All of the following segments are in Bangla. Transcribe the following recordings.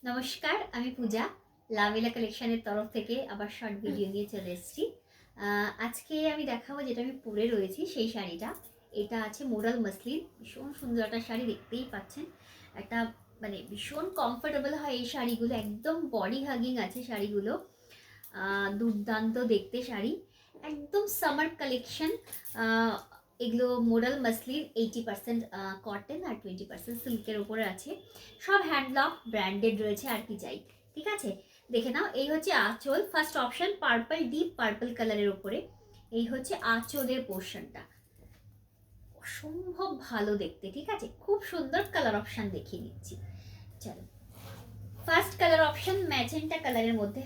নমস্কার, আমি পূজা। লাভেলা কালেকশনের তরফ থেকে আবার শর্ট ভিডিও নিয়ে চলে এসেছি। আজকে আমি দেখাবো যেটা আমি পরে রয়েছি সেই শাড়িটা। এটা আছে মোরাল মসলিন, ভীষণ সুন্দর একটা শাড়ি, দেখতেই পাচ্ছেন। একটা মানে ভীষণ কমফোর্টেবল হয় এই শাড়িগুলো, একদম বডি হাগিং আছে শাড়িগুলো। দুর্দান্ত দেখতে শাড়ি, একদম সামার কালেকশন। এগুলো মোরাল মাসলিন 80% কটন আর 20% সিল্কের উপরে আছে। সব হ্যান্ডলক ব্র্যান্ডেড রয়েছে, আর কি চাই। ঠিক আছে, দেখে নাও। এই হচ্ছে আঁচল, first option purple, deep purple কালারের উপরে। এই হচ্ছে আঁচলের পোর্শনটা, অসম্ভব ভালো দেখতে। ঠিক আছে, খুব সুন্দর কালার অপশন দেখিয়ে দিচ্ছি। চলো, ফার্স্ট কালার অপশন ম্যাজেন্টা কালারের মধ্যে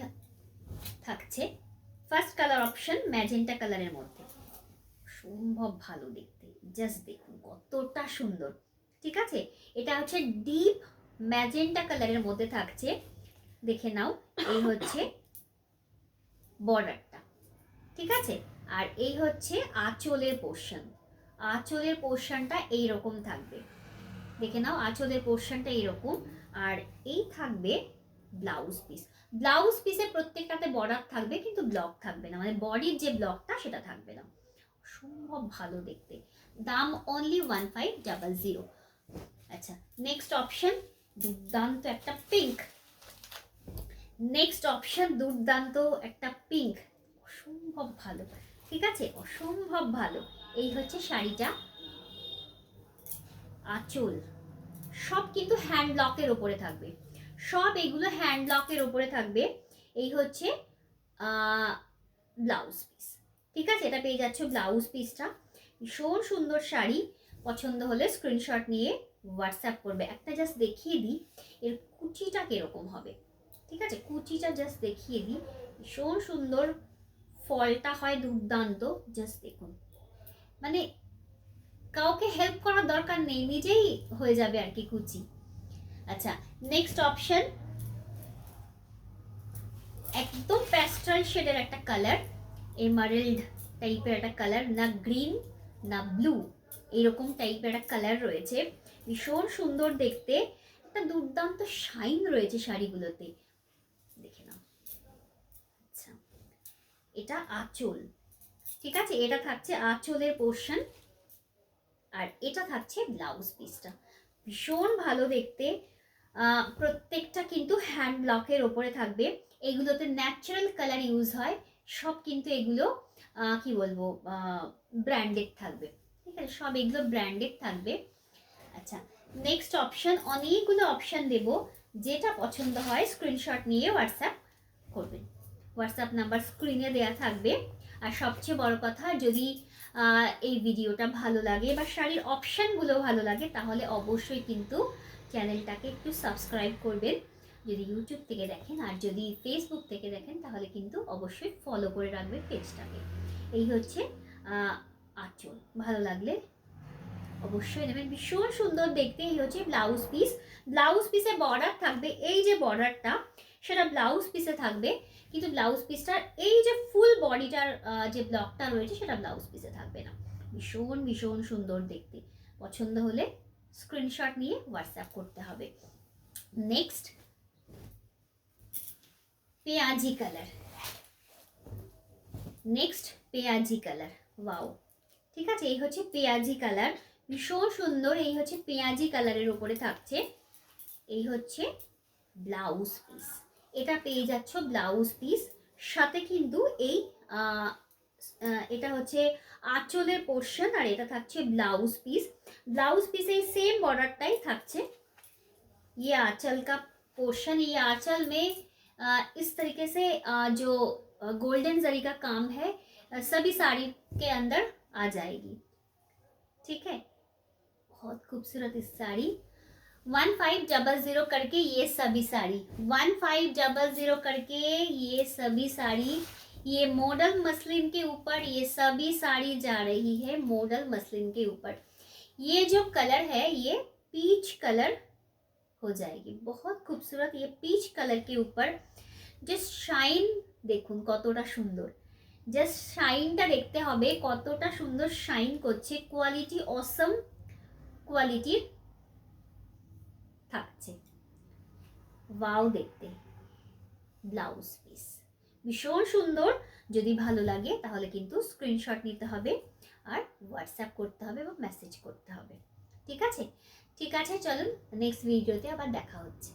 থাকছে। ফার্স্ট কালার অপশন ম্যাজেন্টা কালারের মধ্যে, সম্ভব ভালো দেখতে। জাস্ট দেখুন কতটা সুন্দর। ঠিক আছে, এটা হচ্ছে ডিপ ম্যাজেন্টা কালারের মধ্যে থাকছে, দেখে নাও। এই হচ্ছে বর্ডারটা, ঠিক আছে। আর এই হচ্ছে আঁচলের পোর্শন। আঁচলের পোর্শনটা এইরকম থাকবে, দেখে নাও। আঁচলের পোর্শনটা এইরকম। আর এই থাকবে ব্লাউজ পিস। ব্লাউজ পিসে প্রত্যেকটাতে বর্ডার থাকবে, কিন্তু ব্লক থাকবে না, মানে বডির যে ব্লকটা সেটা থাকবে না। সম্ভব ভালো দেখতে। দাম অনলি 1500। আচ্ছা, নেক্সট অপশন দুর্দান্ত একটা পিঙ্ক। নেক্সট অপশন দুর্দান্ত একটা পিঙ্ক, অসম্ভব ভালো। ঠিক আছে, অসম্ভব ভালো। এই হচ্ছে শাড়িটা, আঁচল। সব কিন্তু হ্যান্ড লকের ওপরে থাকবে, সব এগুলো হ্যান্ড লকের ওপরে থাকবে। এই হচ্ছে ব্লাউজ পিস। ঠিক আছে, এটা পেয়ে যাচ্ছে ব্লাউজ পিসটা। ভীষণ সুন্দর শাড়ি, পছন্দ হলে স্ক্রিনশট নিয়ে হোয়াটসঅ্যাপ করবে। একটা জাস্ট দেখিয়ে দিই এর কুচিটা কিরকম হবে। ঠিক আছে, কুচিটা জাস্ট দেখিয়ে দিই, ভীষণ সুন্দর। ফলটা হয় দুর্দান্ত, জাস্ট দেখুন। মানে কাউকে হেল্প করার দরকার নেই, নিজেই হয়ে যাবে আর কি কুচি। আচ্ছা, নেক্সট অপশন একদম প্যাস্টেল শেডের একটা কালার, এমারেল্ড টাইপের একটা কালার, না গ্রিন না ব্লু, এরকম টাইপের একটা কালার রয়েছে। ভীষণ সুন্দর দেখতে, একটা দুর্দান্ত শাইন রয়েছে শাড়িগুলোতে, দেখে নাও। আচ্ছা, এটা আঁচল। ঠিক আছে, এটা থাকছে আঁচলের পোর্শন, আর এটা থাকছে ব্লাউজ পিসটা। ভীষণ ভালো দেখতে। প্রত্যেকটা কিন্তু হ্যান্ড ব্লকের ওপরে থাকবে। এগুলোতে ন্যাচারাল কালার ইউজ হয়, সব কিন্তু এগুলো কি বলবো, ব্র্যান্ডেড থাকবে। ঠিক আছে, সব এগুলো ব্র্যান্ডেড থাকবে। আচ্ছা, নেক্সট অপশন, অনেকগুলো অপশন দেব, যেটা পছন্দ হয় স্ক্রিনশট নিয়ে হোয়াটসঅ্যাপ করবেন। হোয়াটসঅ্যাপ নাম্বার স্ক্রিনে দেয়া থাকবে। আর সবচেয়ে বড় কথা, যদি এই ভিডিওটা ভালো লাগে বা শাড়ির অপশানগুলো ভালো লাগে, তাহলে অবশ্যই কিন্তু চ্যানেলটাকে একটু সাবস্ক্রাইব করবেন যদি ইউটিউব থেকে দেখেন। আর যদি ফেসবুক থেকে দেখেন তাহলে কিন্তু অবশ্যই ফলো করে রাখবেন পেজটাকে। এই হচ্ছে আঁচল, ভালো লাগলে অবশ্যই নেবেন, ভীষণ সুন্দর দেখতে। এই হচ্ছে ব্লাউজ পিস। ব্লাউজ পিসে বর্ডার থাকবে, এই যে বর্ডারটা সেটা ব্লাউজ পিসে থাকবে, কিন্তু ব্লাউজ পিসটার এই যে ফুল বডিটার যে ব্লকটা রয়েছে সেটা ব্লাউজ পিসে থাকবে না। ভীষণ ভীষণ সুন্দর দেখতে, পছন্দ হলে স্ক্রিনশট নিয়ে হোয়াটসঅ্যাপ করতে হবে। নেক্সট পেঁয়াজি কালার। নেক্সট পেঁয়াজি কালার, ওয়াও। ঠিক আছে, এই হচ্ছে পেঁয়াজি কালার, ভীষণ সুন্দর। এই হচ্ছে পেঁয়াজি কালারের উপরে থাকছে। এই হচ্ছে ব্লাউজ পিস, এটা পেয়ে যাচ্ছ ব্লাউজ পিস সাথে কিন্তু এই এটা হচ্ছে আঁচলের পোর্শন, আর এটা থাকছে ব্লাউজ পিস। ব্লাউজ পিসে सेम बॉर्डरটাই থাকছে। ये आंचल का पोर्शन, ये आंचल में इस तरीके से जो गोल्डन जरी का काम है सभी साड़ी के अंदर आ जाएगी। ठीक है, बहुत खूबसूरत इस साड़ी। 1500 करके ये सभी साड़ी, 1500 करके ये सभी साड़ी, ये मॉडल मसलिन के ऊपर ये सभी साड़ी जा रही है, मॉडल मसलिन के ऊपर। ये जो कलर है ये पीच कलर हो जाएगी, बहुत खूबसूरत। ये पीच कलर के ऊपर জাস্ট শাইন দেখুন কতটা সুন্দর, জাস্ট শাইনটা দেখতে হবে কতটা সুন্দর শাইন করছে। কোয়ালিটি অসম কোয়ালিটির থাকছে, ওয়াও দেখতে ব্লাউজ পিস, ভীষণ সুন্দর। যদি ভালো লাগে তাহলে কিন্তু স্ক্রিনশট নিতে হবে আর হোয়াটসঅ্যাপ করতে হবে এবং মেসেজ করতে হবে। ঠিক আছে, ঠিক আছে, চলুন নেক্সট ভিডিওতে আবার দেখা হচ্ছে।